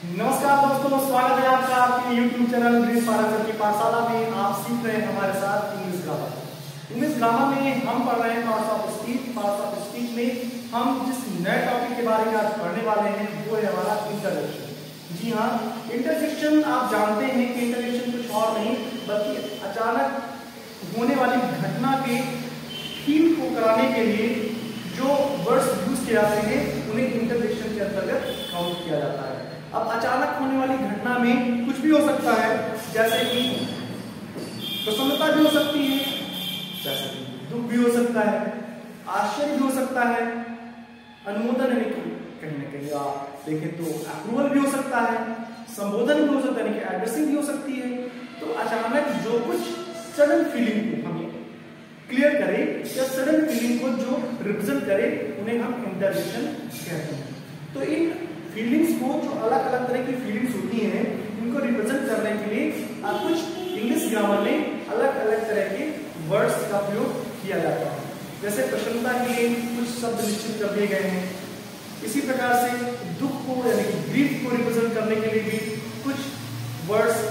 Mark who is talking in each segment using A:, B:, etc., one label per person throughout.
A: नमस्कार दोस्तों, स्वागत है आपका आपके YouTube चैनल ग्रीन पारासर की पाठशाला में। आप सीख रहे हैं हमारे साथ इंग्लिश ग्रामर। इंग्लिश ग्रामर में हम पढ़ रहे हैं parts of speech. Parts of speech में हम जिस नए टॉपिक के बारे में आज पढ़ने वाले हैं वो है हमारा इंटरजेक्शन। जी हाँ, इंटरजेक्शन आप जानते हैं कि इंटरजेक्शन कुछ और नहीं बल्कि अचानक होने वाली घटना के थीम को कराने के लिए जो वर्ड्स यूज किए जाते हैं उन्हें इंटरजेक्शन के अंतर्गत काउंट किया जाता है। अब अचानक होने वाली घटना में कुछ भी हो सकता है, जैसे कि प्रसन्नता भी हो सकती है, जैसे कि दुख भी हो सकता है, आश्चर्य भी हो सकता है, अनुमोदन यानी कि कहीं ना कहीं आप देखें तो अप्रूवल भी हो सकता है, संबोधन भी हो सकता है यानी कि एड्रेसिंग भी हो सकती है। तो अचानक जो कुछ सडन फीलिंग को हमें क्लियर करे या सडन फीलिंग को जो रिप्रेजेंट करे उन्हें हम इंटरजेक्शन कहते हैं। तो इन फीलिंग्स को, जो अलग अलग तरह की फीलिंग्स होती हैं, इनको रिप्रेजेंट करने के लिए कुछ इंग्लिश ग्रामर में अलग अलग तरह के वर्ड्स का प्रयोग किया जाता है। जैसे प्रसन्नता के लिए कुछ शब्द निश्चित कर दिए गए हैं। इसी प्रकार से दुख को यानी कि ग्रीफ को रिप्रेजेंट करने के लिए भी कुछ वर्ड्स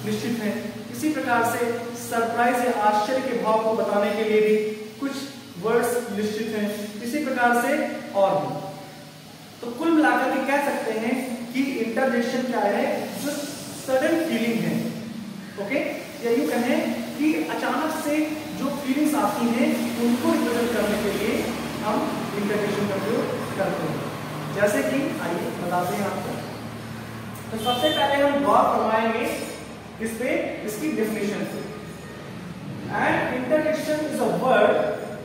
A: निश्चित हैं। इसी प्रकार से सरप्राइज या आश्चर्य के भाव को बताने के लिए भी कुछ वर्ड्स निश्चित हैं। इसी प्रकार से और भी। तो कुल मिलाकर के कह सकते हैं कि इंटरजेक्शन क्या है, जो सडन फीलिंग है। ओके, या यूं कहें कि अचानक से जो फीलिंग्स आती हैं उनको रिप्रेजेंट करने के लिए हम इंटरजेक्शन का प्रयोग करते हैं। जैसे कि आइए बताते हैं आपको। तो सबसे पहले हम गौर फरमाएंगे इस पे, इसकी डेफिनेशन पे। And interjection is a word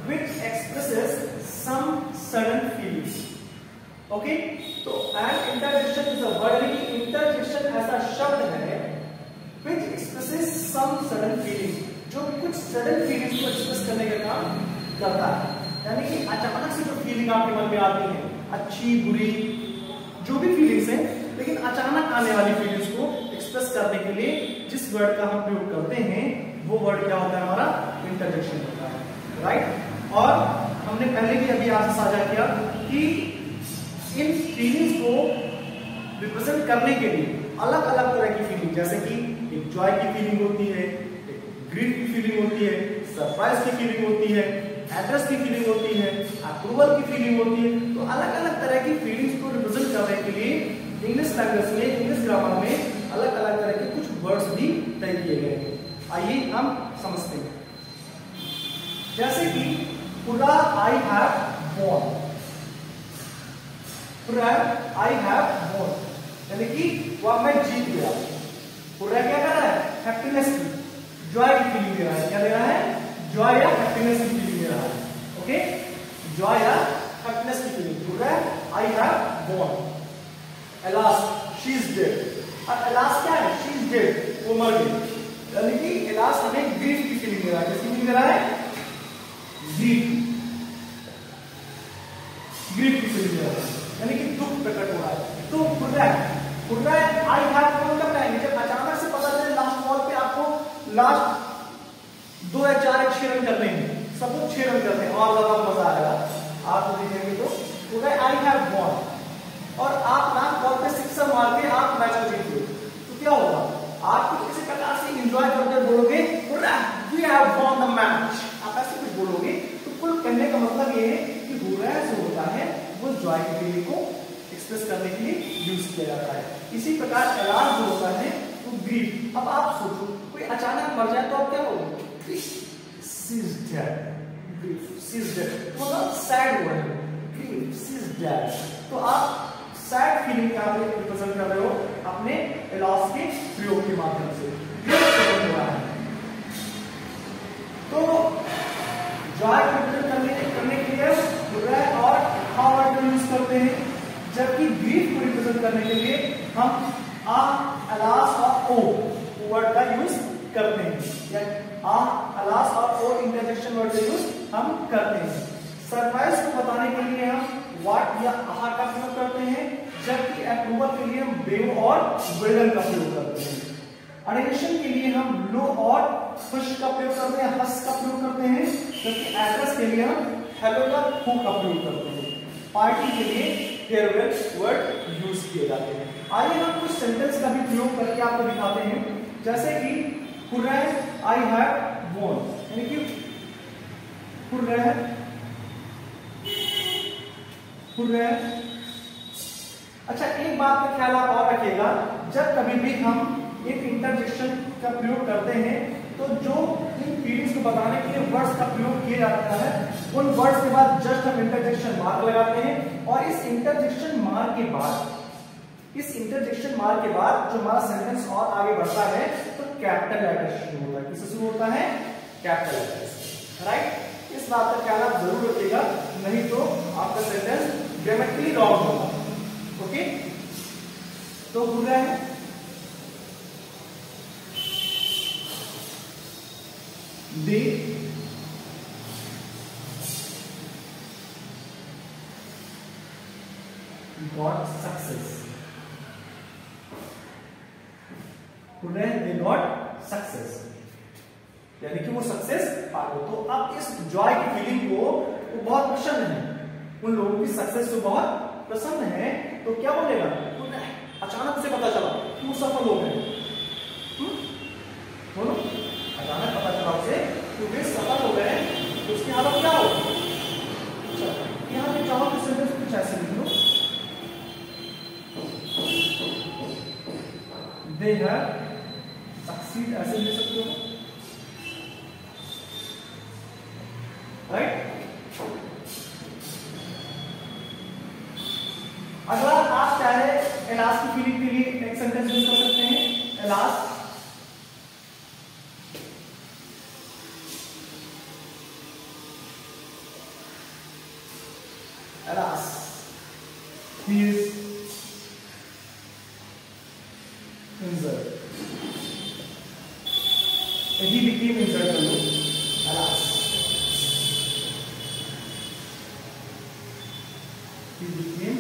A: which expresses some sudden feelings. Okay, तो and interjection is a word, यानी इंटरजेक्शन ऐसा शब्द है which expresses some sudden feelings, जो कुछ सडन फीलिंग्स को एक्सप्रेस करने का काम करता है। यानी कि अचानक से जो फीलिंग आपके मन में आती है, अच्छी बुरी जो भी फीलिंग्स हैं, लेकिन अचानक आने वाली फीलिंग्स को एक्सप्रेस करने के लिए जिस वर्ड का हम प्रयोग करते हैं वो वर्ड क्या होता है, हमारा इंटरजेक्शन होता है। राइट। और हमने पहले भी अभी आपसे साझा किया कि इन फीलिंग्स को रिप्रेजेंट करने के लिए अलग अलग तरह की फीलिंग, जैसे कि एक जॉय की फीलिंग होती है, एक ग्रीफ की फीलिंग होती है, सरप्राइज की फीलिंग होती है, एड्रेस की फीलिंग होती है, अप्रूवल की फीलिंग होती है। तो अलग अलग तरह की फीलिंग्स को रिप्रेजेंट करने के लिए इंग्लिश लैंग्वेज में, इंग्लिश ग्रामर में अलग अलग तरह के कुछ वर्ड्स भी तय किए गए हैं। आइए हम समझते हैं। जैसे कि पूरा I have von, I have von यानी कि वह मैं जीत गया। पूरा क्या कर रहा है, हैप्पीनेस की, जॉय की फीलिंग दे रहा है। क्या दे रहा है, जॉय या हैप्पीनेस की फीलिंग दे रहा है। ओके, जॉय या हैप्पीनेस की फीलिंग। पूरा I have von. Alas she is dead. और एलास क्या है, शी इज डेड, वो मर गई। यानी कि एलास हमें ग्रीफ की फीलिंग दे रहा है। किसकी फीलिंग दे रहा है, ग्रीफ की फीलिंग दे रहा है, यानी कि दुख प्रकट हो रहा है। तो पूरा आई हैव वॉन कब कहेंगे, जब अचानक से पता चले लास्ट बॉल पे आपको लास्ट 2 या 4 या 6 रन करने हैं, सपोज 6 रन करते हैं और ज्यादा मजा आएगा आप देखेंगे। तो पूरा आई हैव वॉन और आप लास्ट बॉल पे सिक्सर मार के आप मैच जीत गए, तो क्या होगा, आप कुछ इसी प्रकार से एंजॉय करके बोलोगे we have won the match, आप ऐसे कुछ बोलोगे। तो कुल कहने का मतलब ये है कि पूरा जो होता है वो जॉय की फीलिंग को एक्सप्रेस करने के लिए यूज किया जाता है। इसी प्रकार एलास जो होता है वो ग्रीफ। अब आप सोचो कोई अचानक मर जाए तो आप क्या बोलोगे, she is dead, grief, she is dead, मतलब सैड हुआ है, ग्रीफ, शी इज डेड। तो आप सैड फीलिंग का आप रिप्रेजेंट कर रहे हो अपने एलास के प्रयोग के माध्यम से। तो जॉय को रिप्रेजेंट करने के लिए और हाउ वर्ड यूज करते हैं, जबकि ग्रीफ को रिप्रेजेंट करने के लिए हम आ, एलास और ओ वर्ड का यूज करते हैं, या आ, एलास और ओ इंटरजेक्शन वर्ड का यूज हम करते हैं। सरप्राइज को बताने के लिए हम व्हाट या आहा का प्रयोग करते हैं, जबकि अप्रूवल के लिए हम बेव और वेल का प्रयोग करते हैं। एडमिशन के लिए हम लो और खुश का प्रयोग करते हैं, हंस का प्रयोग करते हैं, जबकि एड्रेस के लिए हम हेलो या हु का प्रयोग करते हैं। पार्टी के लिए फेयरवेल वर्ड यूज किए जाते हैं। आइए हम कुछ सेंटेंस का भी प्रयोग करके आपको दिखाते हैं, जैसे कि हुर्रे आई हैव वॉन, यानी कि हुर्रे हुर्रे। अच्छा, एक बात का ख्याल आप और रखिएगा, जब कभी भी हम एक इंटरजेक्शन का प्रयोग करते हैं तो जो इन फीलिंग्स को बताने के लिए वर्ड्स का प्रयोग किया जाता है, उन वर्ड्स के बाद जस्ट हम इंटरजेक्शन मार्क लगाते हैं, और इस इंटरजेक्शन मार्क के बाद जो हमारा सेंटेंस और आगे बढ़ता है तो कैपिटल लेटर से शुरू होता है। किससे शुरू होता है? कैपिटल लेटर से, राइट। इस बात का ख्याल आप जरूर रखिएगा, नहीं तो आपका सेंटेंस ग्रामेटिकली रॉन्ग होगा। ओके, तो पूरा है they got success, they got success, यानी कि वो सक्सेस पा गए। तो अब इस जॉय की फीलिंग को वो बहुत पसंद है, उन लोगों की सक्सेस को बहुत पसंद है, तो क्या बोलेगा? अचानक से पता चला कि वो सफल हो गए, बोलो, अचानक पता चला उसे कि वे सफल हो गए, तो उसकी हालत क्या हो? अच्छा, यहाँ पे चाहो तो सेंटेंस कुछ ऐसे लिख लो, दे हैव सक्सीड, ऐसे लिख सकते हो, राइट। अगला आप चाहे एलास की फीलिंग के लिए एक सेंटेंस यूज कर सकते हैं, alas alas he is injured, he became injured, alas he became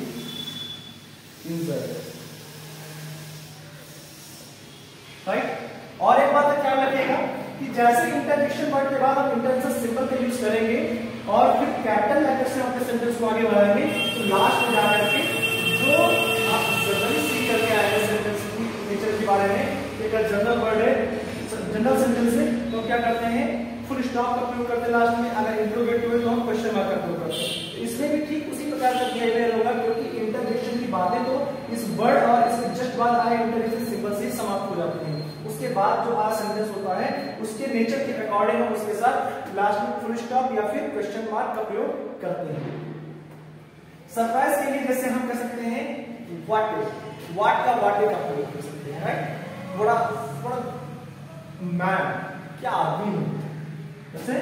A: right. और एक बात का ख्याल रखिएगा कि जैसे इंटरजेक्शन वर्ड के बाद हम इंटरजेक्शन सिंबल का यूज करेंगे और फिर कैपिटल लेटर से अपने सेंटेंस को आगे बढ़ाएंगे, तो लास्ट में जाकर के जो आप जनरली सीख करके आए हैं सेंटेंस की नेचर के बारे में, एक जनरल वर्ड है, जनरल सेंटेंस है, तो क्या करते हैं? फुल स्टॉप का प्रयोग करते हैं लास्ट में। अगर इंट्रोगेटिव है तो हम क्वेश्चन मार्क का प्रयोग करते हैं। इसमें भी ठीक उसी प्रकार का बिहेवियर होगा, क्योंकि इंटरजेक्शन की बातें तो इस वर्ड और इसके जस्ट बाद आए इंटरजेक्शन सिंबल से समाप्त हो जाती हैं। उसके बाद जो आ सेंटेंस होता है उसके नेचर के अकॉर्डिंग हम उसके साथ लास्ट में फुल स्टॉप या फिर क्वेश्चन मार्क का प्रयोग करते हैं। सरप्राइज के लिए जैसे हम कह सकते हैं व्हाट का प्रयोग कर सकते हैं, राइट। बड़ा मैन, क्या आदमी हो, जैसे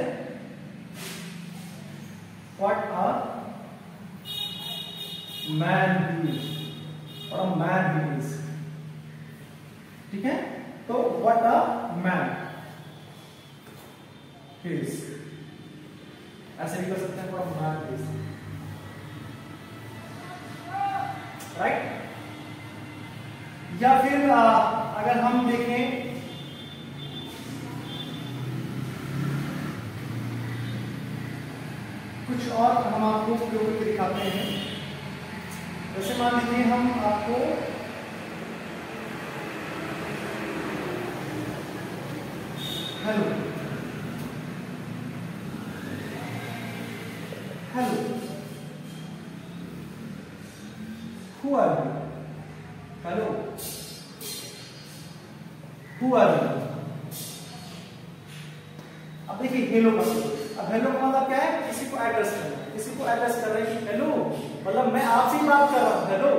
A: what a man he is, और अ मैन ही इज, ठीक है। तो what a man he is, ऐसे भी कर सकते हैं, what a man he is, right. या फिर अगर हम देखें कुछ और हम आपको प्रयोग करके दिखाते हैं। जैसे मान लीजिए हम आपको hello hello who are you, hello who are you. अब देखिए हेलो का, अब हेलो का मतलब क्या है? किसी को एड्रेस करना, किसी को एड्रेस कर रहे हैं कि हेलो, मतलब मैं आपसे ही बात कर रहा हूं, हेलो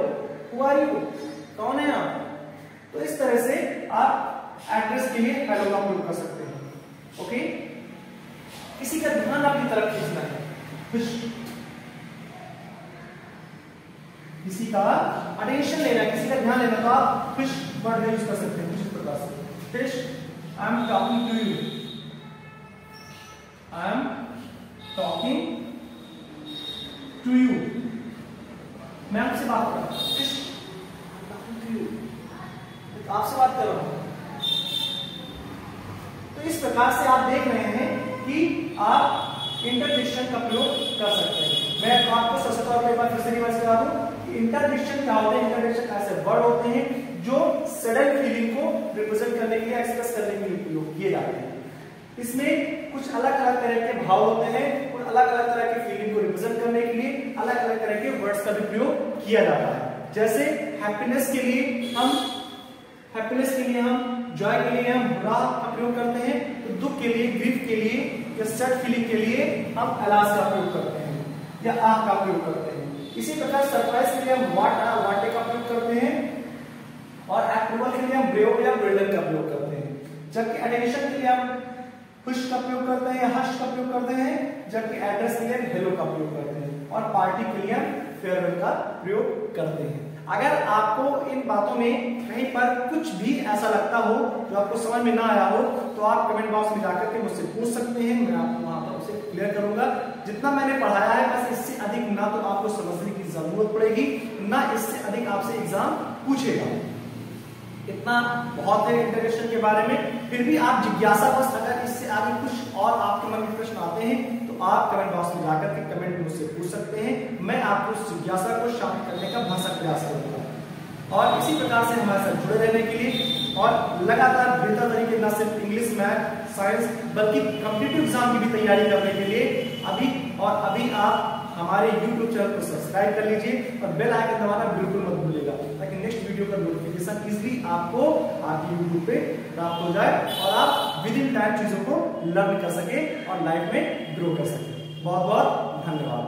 A: हु आर यू, कौन है आप। तो इस तरह से आप एड्रेस के लिए हेलो का प्रयोग कर सकते हैं। ओके, किसी का ध्यान आपकी तरफ खींचना है, किसी का अटेंशन लेना है, किसी का ध्यान लेना, तो आप फिश वर्ड यूज कर सकते हैं कुछ प्रकार से। Fish, I am talking to you, I am talking to you, मैं आपसे बात कर रहा हूं, आपसे बात कर रहा हूं। तो इस प्रकार से आप देख रहे हैं कि आप इंटरजेक्शन का प्रयोग कर सकते हैं। मैं आपको सबसे तौर पर एक बार फिर से रिवाइज करा दूं कि इंटरजेक्शन क्या होते हैं? इंटरजेक्शन ऐसे वर्ड होते हैं जो सडन फीलिंग को रिप्रेजेंट करने के लिए, एक्सप्रेस करने के लिए उपयोग किए जाते हैं। इसमें कुछ अलग अलग तरह के भाव होते हैं, कुछ अलग अलग तरह की फीलिंग को रिप्रेजेंट करने के लिए अलग अलग तरह के वर्ड्स का भी प्रयोग किया जाता है। जैसे हैप्पीनेस के लिए हम जॉय के लिए हम राह का प्रयोग करते हैं, तो दुख के लिए, ग्रीफ के लिए या सैड फीलिंग के लिए हम अलास का प्रयोग करते हैं या आह का प्रयोग करते हैं। इसी प्रकार सरप्राइज के लिए हम वाटे का प्रयोग करते हैं और अप्रूवल के लिए हम ब्रेव या ब्रेडन का प्रयोग करते हैं। जबकि अटेंशन के लिए हम खुश का प्रयोग करते हैं या हर्ष का प्रयोग करते हैं, जबकि एड्रेस के लिए हम हेलो का प्रयोग करते हैं और पार्टी के लिए हम फेयरवेल का प्रयोग करते हैं। अगर आपको इन बातों में कहीं पर कुछ भी ऐसा लगता हो जो आपको समझ में ना आया हो, तो आप कमेंट बॉक्स में जाकर के मुझसे पूछ सकते हैं, मैं आपको वहां पर उसे क्लियर करूंगा। जितना मैंने पढ़ाया है बस इससे अधिक ना तो आपको समझने की जरूरत पड़ेगी, ना इससे अधिक आपसे एग्जाम पूछेगा। इतना बहुत है इंटरजेक्शन के बारे में। फिर भी आप जिज्ञासावश अगर इससे आगे कुछ और आपके मन में प्रश्न आते हैं तो आप कमेंट बॉक्स में जाकर के कमेंट मुझसे पूछ सकते हैं। मैं आपको उस जिज्ञासा को शांत करने का भरसक प्रयास करूंगा। और इसी प्रकार से हमारे साथ जुड़े रहने के लिए और लगातार बेहतर तरीके न सिर्फ इंग्लिश, मैथ, साइंस बल्कि कॉम्पिटिटिव एग्जाम की भी तैयारी करने के लिए अभी आप हमारे YouTube चैनल को सब्सक्राइब कर लीजिए और बेल आइकन दबाना बिल्कुल मत भूलिएगा, ताकि नेक्स्ट वीडियो का नोटिफिकेशन इजीली आपको आपके YouTube पे प्राप्त हो जाए और आप विद इन टाइम चीजों को लर्न कर सके और लाइफ में ग्रो कर सके। बहुत बहुत धन्यवाद।